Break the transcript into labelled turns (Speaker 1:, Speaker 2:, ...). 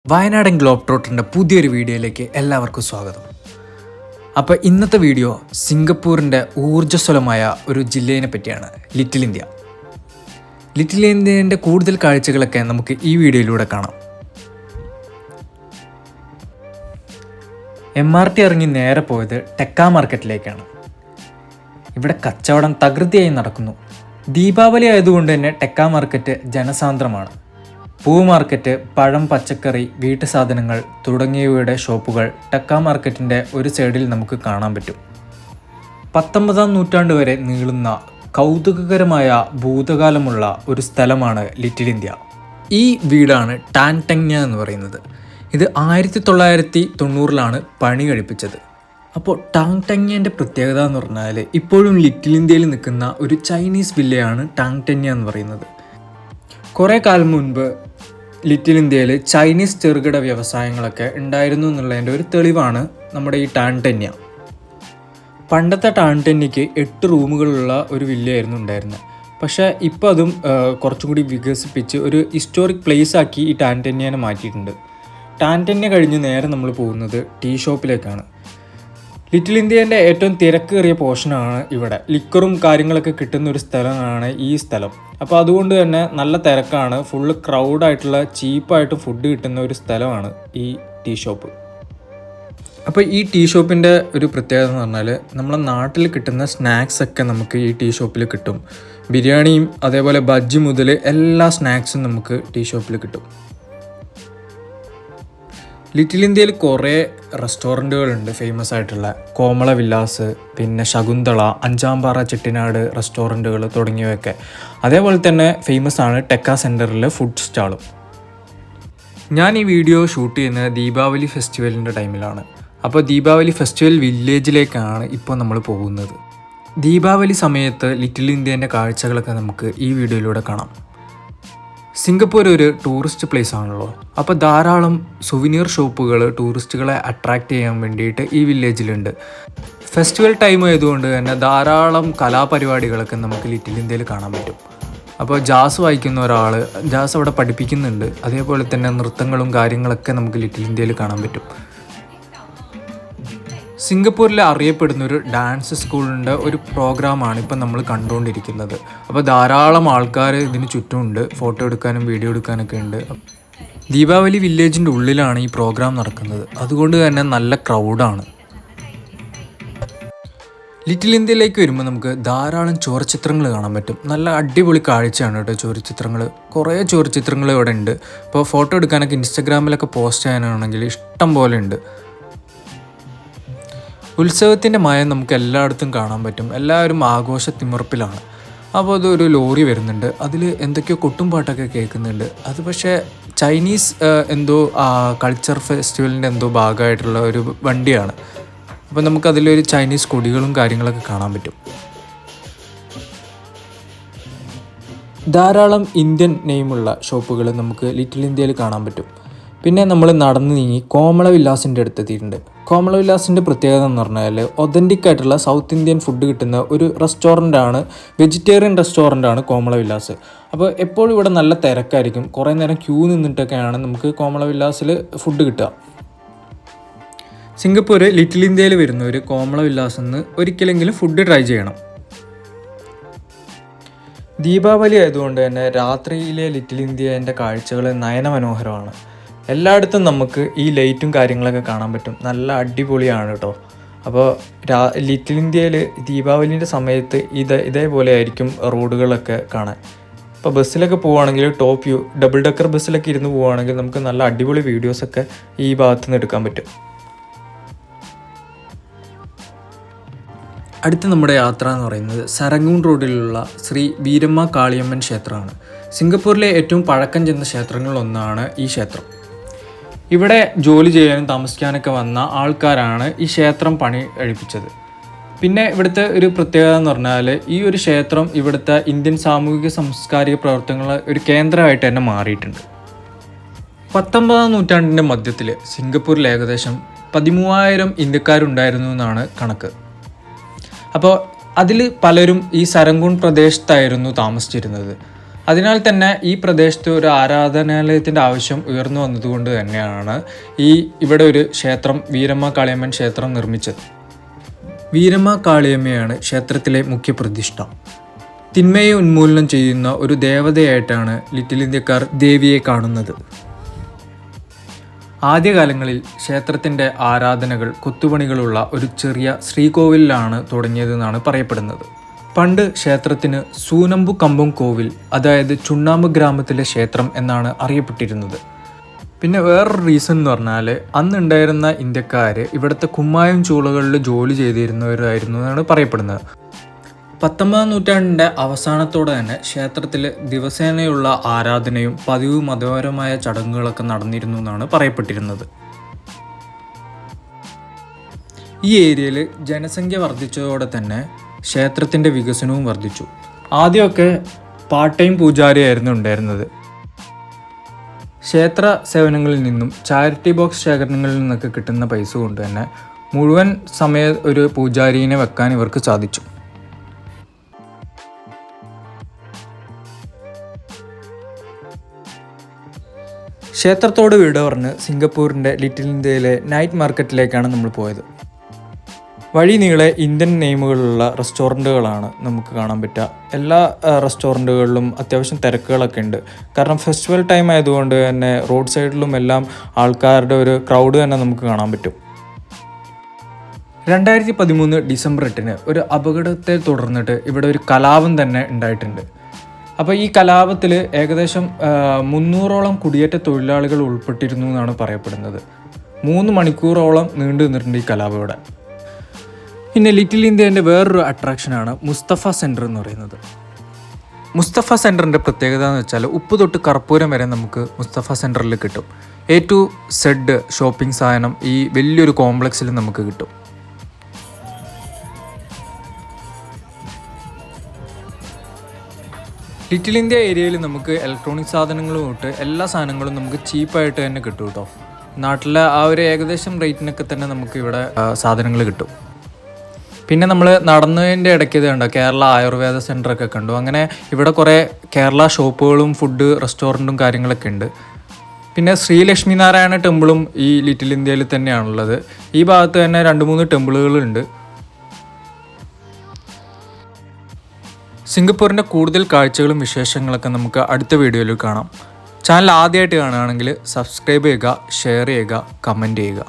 Speaker 1: വയനാടൻ ഗ്ലോബ് ട്രോട്ടറിൻ്റെ പുതിയൊരു വീഡിയോയിലേക്ക് എല്ലാവർക്കും സ്വാഗതം. അപ്പോൾ ഇന്നത്തെ വീഡിയോ സിംഗപ്പൂരിൻ്റെ ഊർജ്ജസ്വലമായ ഒരു ജില്ലയെ പറ്റിയാണ്, ലിറ്റിൽ ഇന്ത്യ. ലിറ്റിൽ ഇന്ത്യൻ്റെ കൂടുതൽ കാഴ്ചകളൊക്കെ നമുക്ക് ഈ വീഡിയോയിലൂടെ കാണാം. MRT ഇറങ്ങി നേരെ പോയത് ടെക്ക മാർക്കറ്റിലേക്കാണ്. ഇവിടെ കച്ചവടം തകൃതിയായി നടക്കുന്നു. ദീപാവലി ആയതുകൊണ്ട് തന്നെ ടെക്ക മാർക്കറ്റ് ജനസാന്ദ്രമാണ്. പൂ മാർക്കറ്റ്, പഴം, പച്ചക്കറി, വീട്ടു സാധനങ്ങൾ തുടങ്ങിയവയുടെ ഷോപ്പുകൾ ടെക്ക മാർക്കറ്റിൻ്റെ ഒരു സൈഡിൽ നമുക്ക് കാണാൻ പറ്റും. 19-ാം നൂറ്റാണ്ട് വരെ നീളുന്ന കൗതുകകരമായ ഭൂതകാലമുള്ള ഒരു സ്ഥലമാണ് ലിറ്റിൽ ഇന്ത്യ. ഈ വീടാണ് ടാൻ ടെങ്ങ്യ എന്ന് പറയുന്നത്. ഇത് 1990-ലാണ് പണി കഴിപ്പിച്ചത്. അപ്പോൾ ടാങ് ടെങ്ങ്യൻ്റെ പ്രത്യേകത എന്ന് പറഞ്ഞാൽ ഇപ്പോഴും ലിറ്റിൽ ഇന്ത്യയിൽ നിൽക്കുന്ന ഒരു ചൈനീസ് വില്ലയാണ് ടാങ് ടെങ്ങ്യ എന്ന് പറയുന്നത്. കുറേ കാലം മുൻപ് ലിറ്റിൽ ഇന്ത്യയിൽ ചൈനീസ് ചെറുകിട വ്യവസായങ്ങളൊക്കെ ഉണ്ടായിരുന്നു എന്നുള്ളതിൻ്റെ ഒരു തെളിവാണ് നമ്മുടെ ഈ ടാൻ ടെങ്ങ്യ. പണ്ടത്തെ ടാൻ ടെങ്ന്യയ്ക്ക് 8 റൂമുകളുള്ള ഒരു വില്ലയായിരുന്നു ഉണ്ടായിരുന്നത്. പക്ഷേ ഇപ്പോൾ അതും കുറച്ചും കൂടി വികസിപ്പിച്ച് ഒരു ഹിസ്റ്റോറിക് പ്ലേസ് ആക്കി ഈ ടാൻ ടെങ്ന്യനെ മാറ്റിയിട്ടുണ്ട്. ടാൻ ടെങ്ന്യ കഴിഞ്ഞ് നേരെ നമ്മൾ പോകുന്നത് ടീ ഷോപ്പിലേക്കാണ്. ലിറ്റിൽ ഇന്ത്യൻ്റെ ഏറ്റവും തിരക്കേറിയ പോർഷനാണ് ഇവിടെ. ലിക്കറും കാര്യങ്ങളൊക്കെ കിട്ടുന്ന ഒരു സ്ഥലമാണ് ഈ സ്ഥലം. അപ്പോൾ അതുകൊണ്ട് തന്നെ നല്ല തിരക്കാണ്. ഫുള്ള് ക്രൗഡായിട്ടുള്ള ചീപ്പായിട്ട് ഫുഡ് കിട്ടുന്ന ഒരു സ്ഥലമാണ് ഈ ടീ ഷോപ്പ്. അപ്പോൾ ഈ ടീ ഷോപ്പിൻ്റെ ഒരു പ്രത്യേകത എന്ന് പറഞ്ഞാൽ നമ്മളെ നാട്ടിൽ കിട്ടുന്ന സ്നാക്സ് ഒക്കെ നമുക്ക് ഈ ടീ ഷോപ്പിൽ കിട്ടും. ബിരിയാണിയും അതേപോലെ ബജ്ജി മുതൽ എല്ലാ സ്നാക്സും നമുക്ക് ടീ ഷോപ്പിൽ കിട്ടും. ലിറ്റിൽ ഇന്ത്യയിൽ കുറേ റെസ്റ്റോറൻറ്റുകളുണ്ട് ഫേമസ് ആയിട്ടുള്ള. കോമള വില്ലാസ്, പിന്നെ ശകുന്തള, അഞ്ചാംപാറ ചെട്ടിനാട് റെസ്റ്റോറൻറ്റുകൾ തുടങ്ങിയവയൊക്കെ. അതേപോലെ തന്നെ ഫേമസ് ആണ് ടെക്ക സെൻറ്ററിലെ ഫുഡ് സ്റ്റാളും. ഞാൻ ഈ വീഡിയോ ഷൂട്ട് ചെയ്യുന്നത് ദീപാവലി ഫെസ്റ്റിവലിൻ്റെ ടൈമിലാണ്. അപ്പോൾ ദീപാവലി ഫെസ്റ്റിവൽ വില്ലേജിലേക്കാണ് ഇപ്പോൾ നമ്മൾ പോകുന്നത്. ദീപാവലി സമയത്ത് ലിറ്റിൽ ഇന്ത്യൻ്റെ കാഴ്ചകളൊക്കെ നമുക്ക് ഈ വീഡിയോയിലൂടെ കാണാം. സിംഗപ്പൂർ ഒരു ടൂറിസ്റ്റ് പ്ലേസ് ആണല്ലോ. അപ്പോൾ ധാരാളം സുവനീർ ഷോപ്പുകൾ ടൂറിസ്റ്റുകളെ അട്രാക്റ്റ് ചെയ്യാൻ വേണ്ടിയിട്ട് ഈ വില്ലേജിലുണ്ട്. ഫെസ്റ്റിവൽ ടൈം ആയതുകൊണ്ട് തന്നെ ധാരാളം കലാപരിപാടികളൊക്കെ നമുക്ക് ലിറ്റിൽ ഇന്ത്യയിൽ കാണാൻ പറ്റും. അപ്പോൾ ജാസ് വായിക്കുന്ന ഒരാൾ ജാസ് അവിടെ പഠിപ്പിക്കുന്നുണ്ട്. അതേപോലെ തന്നെ നൃത്തങ്ങളും കാര്യങ്ങളൊക്കെ നമുക്ക് ലിറ്റിൽ ഇന്ത്യയിൽ കാണാൻ പറ്റും. സിംഗപ്പൂരിൽ അറിയപ്പെടുന്ന ഒരു ഡാൻസ് സ്കൂളിൻ്റെ ഒരു പ്രോഗ്രാമാണ് ഇപ്പം നമ്മൾ കണ്ടുകൊണ്ടിരിക്കുന്നത്. അപ്പോൾ ധാരാളം ആൾക്കാർ ഇതിന് ചുറ്റുമുണ്ട്. ഫോട്ടോ എടുക്കാനും വീഡിയോ എടുക്കാനൊക്കെ ഉണ്ട്. ദീപാവലി വില്ലേജിൻ്റെ ഉള്ളിലാണ് ഈ പ്രോഗ്രാം നടക്കുന്നത്. അതുകൊണ്ട് തന്നെ നല്ല ക്രൗഡാണ്. ലിറ്റിൽ ഇന്ത്യയിലേക്ക് വരുമ്പോൾ നമുക്ക് ധാരാളം ചുവർച്ചിത്രങ്ങൾ കാണാൻ പറ്റും. നല്ല അടിപൊളി കാഴ്ചയാണ് കേട്ടോ ചുവർച്ചിത്രങ്ങൾ. കുറേ ചുവർച്ചിത്രങ്ങൾ ഇവിടെ ഉണ്ട്. ഇപ്പോൾ ഫോട്ടോ എടുക്കാനൊക്കെ ഇൻസ്റ്റഗ്രാമിലൊക്കെ പോസ്റ്റ് ചെയ്യാനാണെങ്കിൽ ഇഷ്ടം പോലെ ഉണ്ട്. ഉത്സവത്തിൻ്റെ മയം നമുക്ക് എല്ലായിടത്തും കാണാൻ പറ്റും. എല്ലാവരും ആഘോഷ തിമിർപ്പിലാണ്. അപ്പോൾ അതൊരു ലോറി വരുന്നുണ്ട്. അതിൽ എന്തൊക്കെയോ കൊട്ടും പാട്ടൊക്കെ കേൾക്കുന്നുണ്ട്. അത് പക്ഷേ ചൈനീസ് എന്തോ കൾച്ചർ ഫെസ്റ്റിവലിൻ്റെ എന്തോ ഭാഗമായിട്ടുള്ള ഒരു വണ്ടിയാണ്. അപ്പോൾ നമുക്കതിലൊരു ചൈനീസ് കൊടികളും കാര്യങ്ങളൊക്കെ കാണാൻ പറ്റും. ധാരാളം ഇന്ത്യൻ നെയിമുള്ള ഷോപ്പുകൾ നമുക്ക് ലിറ്റിൽ ഇന്ത്യയിൽ കാണാൻ പറ്റും. പിന്നെ നമ്മൾ നടന്നു നീങ്ങി കോമള വില്ലാസിൻ്റെ അടുത്തെത്തിയിട്ടുണ്ട്. കോമള വില്ലാസിൻ്റെ പ്രത്യേകത എന്ന് പറഞ്ഞാൽ ഒതൻറ്റിക് ആയിട്ടുള്ള സൗത്ത് ഇന്ത്യൻ ഫുഡ് കിട്ടുന്ന ഒരു റെസ്റ്റോറൻ്റാണ്, വെജിറ്റേറിയൻ റെസ്റ്റോറൻ്റാണ് കോമള വില്ലാസ്. അപ്പോൾ എപ്പോഴും ഇവിടെ നല്ല തിരക്കായിരിക്കും. കുറേ നേരം ക്യൂ നിന്നിട്ടൊക്കെയാണ് നമുക്ക് കോമള വില്ലാസിൽ ഫുഡ് കിട്ടുക. സിംഗപ്പൂർ ലിറ്റിൽ ഇന്ത്യയിൽ വരുന്നവർ കോമള വില്ലാസിൽ നിന്ന് ഒരിക്കലെങ്കിലും ഫുഡ് ട്രൈ ചെയ്യണം. ദീപാവലി ആയതുകൊണ്ട് തന്നെ രാത്രിയിലെ ലിറ്റിൽ ഇന്ത്യൻ്റെ കാഴ്ചകൾ നയനമനോഹരമാണ്. എല്ലായിടത്തും നമുക്ക് ഈ ലൈറ്റും കാര്യങ്ങളൊക്കെ കാണാൻ പറ്റും. നല്ല അടിപൊളിയാണ് കേട്ടോ. അപ്പോൾ ലിറ്റിൽ ഇന്ത്യയിൽ ദീപാവലിൻ്റെ സമയത്ത് ഇതേപോലെ ആയിരിക്കും റോഡുകളൊക്കെ കാണാൻ. ഇപ്പോൾ ബസ്സിലൊക്കെ പോവുകയാണെങ്കിൽ ടോപ്പ് വ്യൂ, ഡബിൾ ഡെക്കർ ബസ്സിലൊക്കെ ഇരുന്ന് പോവുകയാണെങ്കിൽ നമുക്ക് നല്ല അടിപൊളി വീഡിയോസൊക്കെ ഈ ഭാഗത്തു നിന്ന് എടുക്കാൻ പറ്റും. അടുത്ത നമ്മുടെ യാത്ര എന്ന് പറയുന്നത് സരംഗൂൺ റോഡിലുള്ള ശ്രീ വീരമ്മ കാളിയമ്മൻ ക്ഷേത്രമാണ്. സിംഗപ്പൂരിലെ ഏറ്റവും പഴക്കം ചെന്ന ക്ഷേത്രങ്ങളിലൊന്നാണ് ഈ ക്ഷേത്രം. ഇവിടെ ജോലി ചെയ്യാനും താമസിക്കാനൊക്കെ വന്ന ആൾക്കാരാണ് ഈ ക്ഷേത്രം പണി കഴിപ്പിച്ചത്. പിന്നെ ഇവിടുത്തെ ഒരു പ്രത്യേകത എന്ന് പറഞ്ഞാൽ ഈ ഒരു ക്ഷേത്രം ഇവിടുത്തെ ഇന്ത്യൻ സാമൂഹിക സാംസ്കാരിക പ്രവർത്തനങ്ങളുടെ ഒരു കേന്ദ്രമായിട്ട് തന്നെ മാറിയിട്ടുണ്ട്. 19-ാം നൂറ്റാണ്ടിൻ്റെ മധ്യത്തിൽ സിംഗപ്പൂരിൽ ഏകദേശം 13,000 ഇന്ത്യക്കാരുണ്ടായിരുന്നു എന്നാണ് കണക്ക്. അപ്പോൾ അതിൽ പലരും ഈ സരംഗൂൺ പ്രദേശത്തായിരുന്നു താമസിച്ചിരുന്നത്. അതിനാൽ തന്നെ ഈ പ്രദേശത്ത് ഒരു ആരാധനാലയത്തിൻ്റെ ആവശ്യം ഉയർന്നു വന്നതുകൊണ്ട് തന്നെയാണ് ഇവിടെ ഒരു ക്ഷേത്രം, വീരമ്മ കാളിയമ്മൻ ക്ഷേത്രം നിർമ്മിച്ചത്. വീരമ്മ കാളിയമ്മയാണ് ക്ഷേത്രത്തിലെ മുഖ്യ പ്രതിഷ്ഠ. തിന്മയെ ഉന്മൂലനം ചെയ്യുന്ന ഒരു ദേവതയായിട്ടാണ് ലിറ്റിൽ ഇന്ത്യക്കാർ ദേവിയെ കാണുന്നത്. ആദ്യകാലങ്ങളിൽ ക്ഷേത്രത്തിൻ്റെ ആരാധനകൾ കൊത്തുപണികളുള്ള ഒരു ചെറിയ ശ്രീകോവിലാണ് തുടങ്ങിയതെന്നാണ് പറയപ്പെടുന്നത്. പണ്ട് ക്ഷേത്രത്തിന് സൂനമ്പു കമ്പം കോവിൽ, അതായത് ചുണ്ണാമ്പ് ഗ്രാമത്തിലെ ക്ഷേത്രം എന്നാണ് അറിയപ്പെട്ടിരുന്നത്. പിന്നെ വേറൊരു റീസൺ എന്ന് പറഞ്ഞാൽ അന്നുണ്ടായിരുന്ന ഇന്ത്യക്കാർ ഇവിടുത്തെ കുമ്മായം ചൂളകളിൽ ജോലി ചെയ്തിരുന്നവരായിരുന്നു എന്നാണ് പറയപ്പെടുന്നത്. 19ാം നൂറ്റാണ്ടിൻ്റെ അവസാനത്തോടെ തന്നെ ക്ഷേത്രത്തിൽ ദിവസേനയുള്ള ആരാധനയും പതിവ് മതപരമായ ചടങ്ങുകളൊക്കെ നടന്നിരുന്നു എന്നാണ് പറയപ്പെട്ടിരുന്നത്. ഈ ഏരിയയിൽ ജനസംഖ്യ വർദ്ധിച്ചതോടെ തന്നെ ക്ഷേത്രത്തിൻ്റെ വികസനവും വർദ്ധിച്ചു. ആദ്യമൊക്കെ പാർട്ട് ടൈം പൂജാരിയായിരുന്നു ഉണ്ടായിരുന്നത്. ക്ഷേത്ര സേവനങ്ങളിൽ നിന്നും ചാരിറ്റി ബോക്സ് ശേഖരണങ്ങളിൽ നിന്നൊക്കെ കിട്ടുന്ന പൈസ കൊണ്ട് തന്നെ മുഴുവൻ സമയ ഒരു പൂജാരീനെ വെക്കാൻ ഇവർക്ക് സാധിച്ചു. ക്ഷേത്രത്തോട് വിട പറഞ്ഞ് സിംഗപ്പൂരിൻ്റെ ലിറ്റിൽ ഇന്ത്യയിലെ നൈറ്റ് മാർക്കറ്റിലേക്കാണ് നമ്മൾ പോയത്. വഴി നീളെ ഇന്ത്യൻ നെയിമുകളുള്ള റെസ്റ്റോറൻറ്റുകളാണ് നമുക്ക് കാണാൻ പറ്റുക. എല്ലാ റെസ്റ്റോറൻറ്റുകളിലും അത്യാവശ്യം തിരക്കുകളൊക്കെ ഉണ്ട്. കാരണം ഫെസ്റ്റിവൽ ടൈം ആയതുകൊണ്ട് തന്നെ റോഡ് സൈഡിലും എല്ലാം ആൾക്കാരുടെ ഒരു ക്രൗഡ് തന്നെ നമുക്ക് കാണാൻ പറ്റും. 2013 ഡിസംബർ 8 ഒരു അപകടത്തെ തുടർന്നിട്ട് ഇവിടെ ഒരു കലാപം തന്നെ ഉണ്ടായിട്ടുണ്ട്. അപ്പോൾ ഈ കലാപത്തിൽ ഏകദേശം 300ഓളം കുടിയേറ്റ തൊഴിലാളികൾ ഉൾപ്പെട്ടിരുന്നു എന്നാണ് പറയപ്പെടുന്നത്. 3 മണിക്കൂറോളം നീണ്ടു നിന്നിട്ടുണ്ട് ഈ കലാപം ഇവിടെ. പിന്നെ ലിറ്റിൽ ഇന്ത്യൻ്റെ വേറൊരു അട്രാക്ഷനാണ് മുസ്തഫ സെൻറ്റർ എന്ന് പറയുന്നത്. മുസ്തഫ സെൻറ്ററിൻ്റെ പ്രത്യേകത എന്ന് വെച്ചാൽ ഉപ്പ് തൊട്ട് കർപ്പൂരം വരെ നമുക്ക് മുസ്തഫ സെൻറ്ററിൽ കിട്ടും. A to Z ഷോപ്പിംഗ് സാധനം ഈ വലിയൊരു കോംപ്ലക്സിൽ നമുക്ക് കിട്ടും. ലിറ്റിൽ ഇന്ത്യ ഏരിയയിൽ നമുക്ക് ഇലക്ട്രോണിക് സാധനങ്ങളും തൊട്ട് എല്ലാ സാധനങ്ങളും നമുക്ക് ചീപ്പായിട്ട് തന്നെ കിട്ടും കേട്ടോ. നാട്ടിലെ ആ ഒരു ഏകദേശം റേറ്റിനൊക്കെ തന്നെ നമുക്ക് ഇവിടെ സാധനങ്ങൾ കിട്ടും. പിന്നെ നമ്മൾ നടന്നതിൻ്റെ ഇടയ്ക്ക് ഇത് കണ്ടോ, കേരള ആയുർവേദ സെൻ്ററൊക്കെ കണ്ടു. അങ്ങനെ ഇവിടെ കുറേ കേരള ഷോപ്പുകളും ഫുഡ് റെസ്റ്റോറൻറ്റും കാര്യങ്ങളൊക്കെ ഉണ്ട്. പിന്നെ ശ്രീലക്ഷ്മി നാരായണ ടെമ്പിളും ഈ ലിറ്റിൽ ഇന്ത്യയിൽ തന്നെയാണുള്ളത്. ഈ ഭാഗത്ത് തന്നെ 2-3 ടെമ്പിളുകളുണ്ട്. സിംഗപ്പൂരിൻ്റെ കൂടുതൽ കാഴ്ചകളും വിശേഷങ്ങളൊക്കെ നമുക്ക് അടുത്ത വീഡിയോയിൽ കാണാം. ചാനൽ ആദ്യമായിട്ട് കാണുകയാണെങ്കിൽ സബ്സ്ക്രൈബ് ചെയ്യുക, ഷെയർ ചെയ്യുക, കമൻറ്റ് ചെയ്യുക.